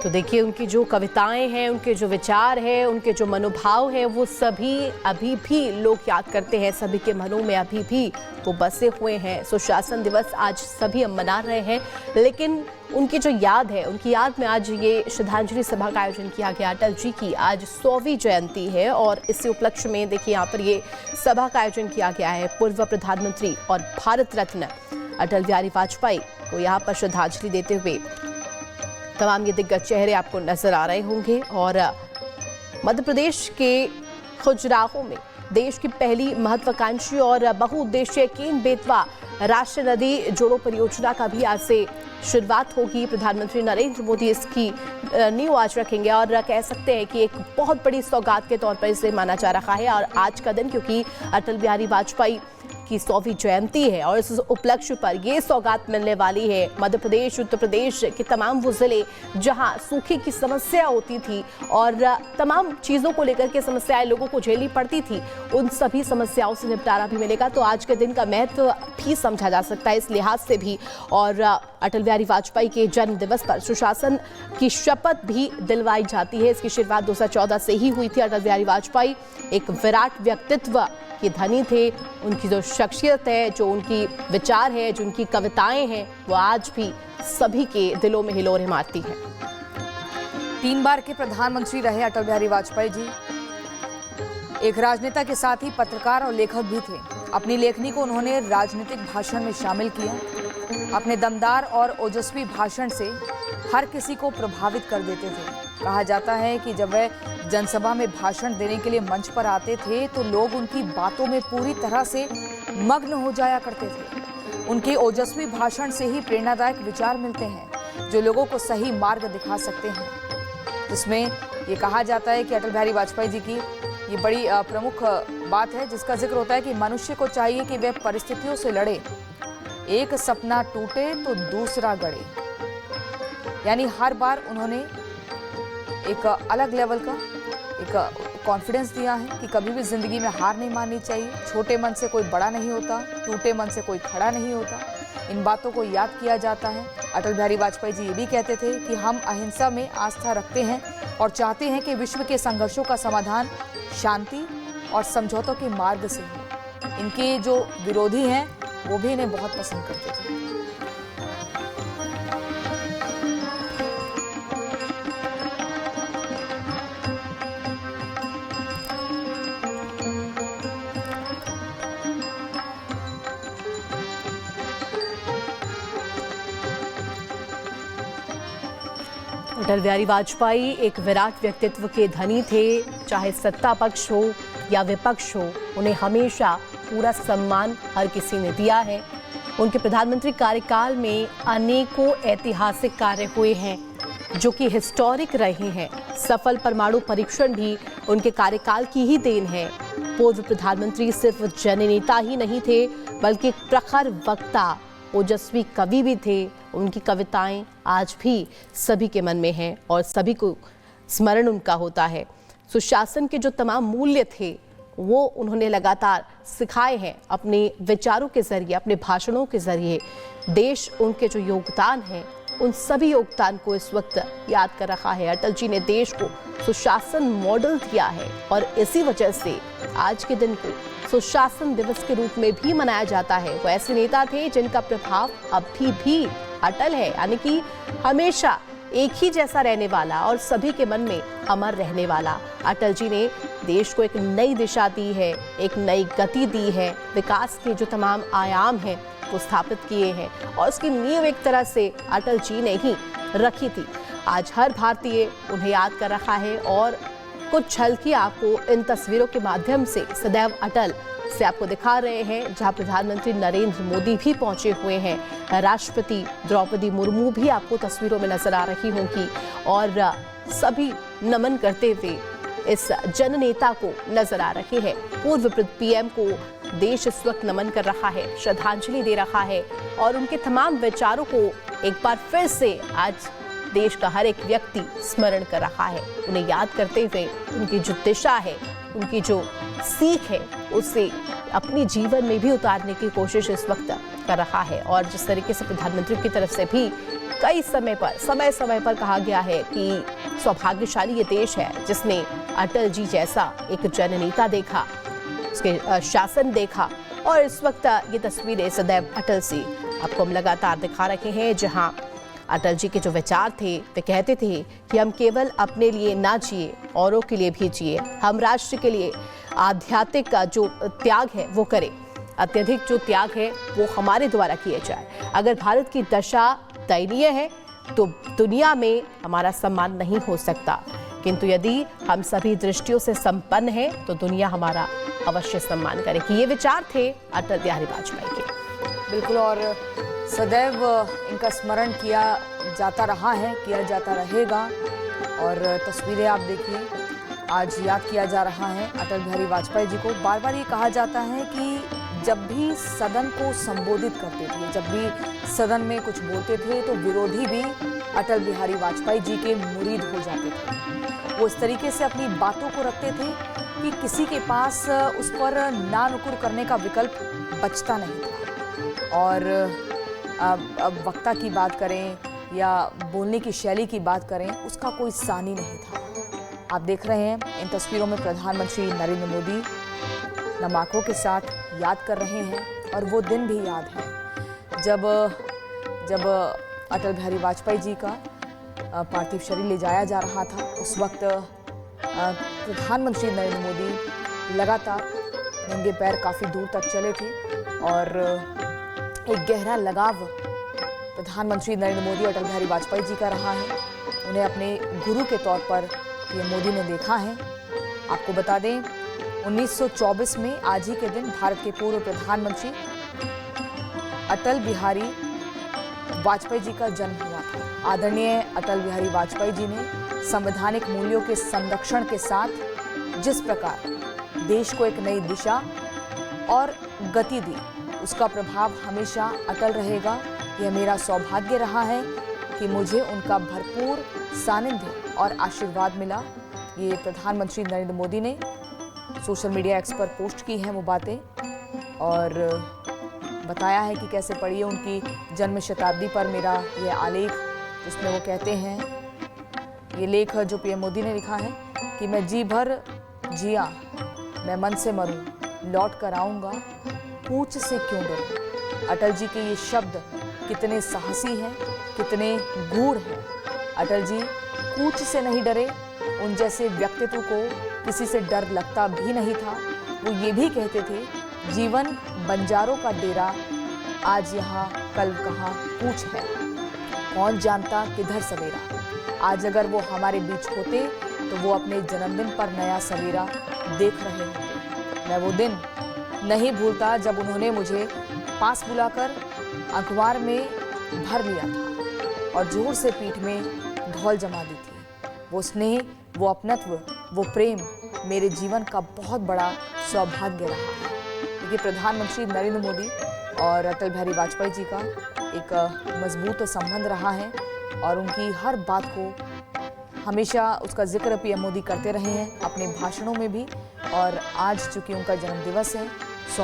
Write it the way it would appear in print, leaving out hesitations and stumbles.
तो देखिए उनकी जो कविताएं हैं, उनके जो विचार हैं, उनके जो मनोभाव हैं, वो सभी अभी भी लोग याद करते हैं, सभी के मनों में अभी भी वो बसे हुए हैं। सुशासन दिवस आज सभी हम मना रहे हैं, लेकिन उनकी जो याद है, उनकी याद में आज ये श्रद्धांजलि सभा का आयोजन किया गया। अटल जी की आज 100वीं जयंती है और इसी उपलक्ष्य में देखिए यहाँ पर ये सभा का आयोजन किया गया है। पूर्व प्रधानमंत्री और भारत रत्न अटल बिहारी वाजपेयी को यहाँ पर श्रद्धांजलि देते हुए तमाम ये दिग्गज चेहरे आपको नजर आ रहे होंगे। और मध्य प्रदेश के खजुराहो में देश की पहली महत्वाकांक्षी और बहुउद्देशीय केन बेतवा राष्ट्रीय नदी जोड़ो परियोजना का भी आज से शुरुआत होगी। प्रधानमंत्री नरेंद्र मोदी इसकी नींव आज रखेंगे और कह सकते हैं कि एक बहुत बड़ी सौगात के तौर पर इसे माना जा रहा है। और आज का दिन क्योंकि अटल बिहारी वाजपेयी की 100वीं जयंती है और इस उपलक्ष्य पर यह सौगात मिलने वाली है। मध्य प्रदेश, उत्तर प्रदेश के तमाम वो जिले जहां सूखे की समस्या होती थी और तमाम चीज़ों को लेकर के समस्याएं लोगों को झेलनी पड़ती थी, उन सभी समस्याओं से निपटारा भी मिलेगा। तो आज के दिन का महत्व भी समझा जा सकता है इस लिहाज से भी। और अटल बिहारी वाजपेयी के जन्म दिवस पर सुशासन की शपथ भी दिलवाई जाती है। इसकी शुरुआत 2014 से ही हुई थी। अटल बिहारी वाजपेयी एक विराट व्यक्तित्व के धनी थे। उनकी जो शख्सियत है, जो उनकी विचार है, जो उनकी कविताएं हैं, वो आज भी सभी के दिलों में हिलोरे मारती हैं। 3 बार के प्रधानमंत्री रहे अटल बिहारी वाजपेयी जी। एक राजनेता के साथ ही पत्रकार और लेखक भी थे। अपनी लेखनी को उन्होंने राजनीतिक भाषण में शामिल किया। अपने दमदार और ओजस्वी भाषण से हर किसी को प्रभावित कर देते थे। कहा जाता है कि जब वह जनसभा में भाषण देने के लिए मंच पर आते थे तो लोग उनकी बातों में पूरी तरह से मग्न हो जाया करते थे। उनके ओजस्वी भाषण से ही प्रेरणादायक विचार मिलते हैं जो लोगों को सही मार्ग दिखा सकते हैं। जिसमें ये कहा जाता है कि अटल बिहारी वाजपेयी जी की ये बड़ी प्रमुख बात है जिसका जिक्र होता है कि मनुष्य को चाहिए कि वह परिस्थितियों से लड़े, एक सपना टूटे तो दूसरा गढ़े। यानी हर बार उन्होंने एक अलग लेवल का एक कॉन्फिडेंस दिया है कि कभी भी जिंदगी में हार नहीं माननी चाहिए। छोटे मन से कोई बड़ा नहीं होता, टूटे मन से कोई खड़ा नहीं होता। इन बातों को याद किया जाता है। अटल बिहारी वाजपेयी जी ये भी कहते थे कि हम अहिंसा में आस्था रखते हैं और चाहते हैं कि विश्व के संघर्षों का समाधान शांति और समझौतों के मार्ग से हो। इनके जो विरोधी हैं वो भी इन्हें बहुत पसंद करते थे। अटल बिहारी वाजपेयी एक विराट व्यक्तित्व के धनी थे। चाहे सत्ता पक्ष हो या विपक्ष हो, उन्हें हमेशा पूरा सम्मान हर किसी ने दिया है। उनके प्रधानमंत्री कार्यकाल में अनेकों ऐतिहासिक कार्य हुए हैं जो कि हिस्टोरिक रहे हैं। सफल परमाणु परीक्षण भी उनके कार्यकाल की ही देन है। पूर्व प्रधानमंत्री सिर्फ जननेता ही नहीं थे बल्कि प्रखर वक्ता, ओजस्वी कवि भी थे। उनकी कविताएं आज भी सभी के मन में हैं और सभी को स्मरण उनका होता है। सुशासन के जो तमाम मूल्य थे वो उन्होंने लगातार सिखाए हैं अपने विचारों के जरिए, अपने भाषणों के जरिए। देश उनके जो योगदान है, उन सभी योगदान को इस वक्त याद कर रहा है। अटल जी ने देश को सुशासन मॉडल दिया है और इसी वजह से आज के दिन को सुशासन दिवस के रूप में भी मनाया जाता है। वो ऐसे नेता थे जिनका प्रभाव अभी भी अटल है, यानी कि हमेशा एक ही जैसा रहने वाला और सभी के मन में अमर रहने वाला। अटल जी ने देश को एक नई दिशा दी है, एक नई गति दी है। विकास के जो तमाम आयाम हैं वो स्थापित किए हैं और उसकी नींव एक तरह से अटल जी ने ही रखी थी। आज हर भारतीय उन्हें याद कर रहा है और कुछ झलकियां आपको इन तस्वीरों के माध्यम से सदैव अटल से आपको दिखा रहे हैं, जहां प्रधानमंत्री नरेंद्र मोदी भी पहुंचे हुए हैं। राष्ट्रपति द्रौपदी मुर्मू भी आपको तस्वीरों में नजर आ रही होंगी और सभी नमन करते हुए इस जननेता को नजर आ रहे हैं। पूर्व पीएम को देश इस वक्त नमन कर रहा है, श्रद्धांजलि दे रहा है और उनके तमाम विचारों को एक बार फिर से आज देश का हर एक व्यक्ति स्मरण कर रहा है। उन्हें याद करते हुए उनकी जो दिशा है, उनकी जो सीख है, उससे अपनी जीवन में भी उतारने की कोशिश इस वक्त कर रहा है। और जिस तरीके से प्रधानमंत्री की तरफ से भी कई समय समय पर कहा गया है कि सौभाग्यशाली ये देश है जिसने अटल जी जैसा एक जननेता देखा, उसके शासन देखा। और इस वक्त ये तस्वीरें सदैव अटल सी आपको हम लगातार दिखा रहे हैं, जहां अटल जी के जो विचार थे वे कहते थे कि हम केवल अपने लिए ना जिए, औरों के लिए भी जिए। हम राष्ट्र के लिए आध्यात्मिक का जो त्याग है वो करें, अत्यधिक जो त्याग है वो हमारे द्वारा किए जाए। अगर भारत की दशा दयनीय है तो दुनिया में हमारा सम्मान नहीं हो सकता, किंतु यदि हम सभी दृष्टियों से संपन्न हैं तो दुनिया हमारा अवश्य सम्मान करेगी। ये विचार थे अटल बिहारी वाजपेयी के। बिल्कुल, और सदैव इनका स्मरण किया जाता रहा है, किया जाता रहेगा। और तस्वीरें आप देखिए, आज याद किया जा रहा है अटल बिहारी वाजपेयी जी को। बार बार ये कहा जाता है कि जब भी सदन को संबोधित करते थे, जब भी सदन में कुछ बोलते थे तो विरोधी भी अटल बिहारी वाजपेयी जी के मुरीद हो जाते थे। वो इस तरीके से अपनी बातों को रखते थे कि किसी के पास उस पर ना नुकुर करने का विकल्प बचता नहीं था। और अब वक्ता की बात करें या बोलने की शैली की बात करें, उसका कोई सानी नहीं था। आप देख रहे हैं इन तस्वीरों में प्रधानमंत्री नरेंद्र मोदी नम आंखों के साथ याद कर रहे हैं। और वो दिन भी याद है जब अटल बिहारी वाजपेयी जी का पार्थिव शरीर ले जाया जा रहा था। उस वक्त प्रधानमंत्री नरेंद्र मोदी लगातार नंगे पैर काफ़ी दूर तक चले थे और एक गहरा लगाव प्रधानमंत्री नरेंद्र मोदी अटल बिहारी वाजपेयी जी का रहा है। उन्हें अपने गुरु के तौर पर पीएम मोदी ने देखा है। आपको बता दें, 1924 में आज ही के दिन भारत के पूर्व प्रधानमंत्री अटल बिहारी वाजपेयी जी का जन्म हुआ था। आदरणीय अटल बिहारी वाजपेयी जी ने संवैधानिक मूल्यों के संरक्षण के साथ जिस प्रकार देश को एक नई दिशा और गति दी, उसका प्रभाव हमेशा अटल रहेगा। यह मेरा सौभाग्य रहा है कि मुझे उनका भरपूर सानिध्य और आशीर्वाद मिला। ये प्रधानमंत्री नरेंद्र मोदी ने सोशल मीडिया एक्स पर पोस्ट की हैं वो बातें और बताया है कि कैसे पढ़िए उनकी जन्म शताब्दी पर मेरा ये आलेख, जिसमें वो कहते हैं, ये लेख जो पीएम मोदी ने लिखा है कि मैं जी भर जिया, मैं मन से मरूं, लौट कर आऊँगा, पूछ से क्यों डरूं। अटल जी के ये शब्द कितने साहसी हैं, कितने गूढ़ हैं। अटल जी पूछ से नहीं डरे, उन जैसे व्यक्तित्व को किसी से डर लगता भी नहीं था। वो ये भी कहते थे, जीवन बंजारों का डेरा, आज यहाँ कल कहाँ पूछ है, कौन जानता किधर सवेरा। आज अगर वो हमारे बीच होते तो वो अपने जन्मदिन पर नया सवेरा देख रहे होते। मैं वो दिन नहीं भूलता जब उन्होंने मुझे पास बुलाकर अखबार में भर लिया था और जोर से पीठ में ढोल जमा दी थी। वो स्नेह, वो अपनत्व, वो प्रेम मेरे जीवन का बहुत बड़ा सौभाग्य रहा है। देखिए, प्रधानमंत्री नरेंद्र मोदी और अटल बिहारी वाजपेयी जी का एक मजबूत संबंध रहा है और उनकी हर बात को हमेशा उसका जिक्र पीएम मोदी करते रहे हैं अपने भाषणों में भी। और आज चूंकि उनका जन्मदिवस है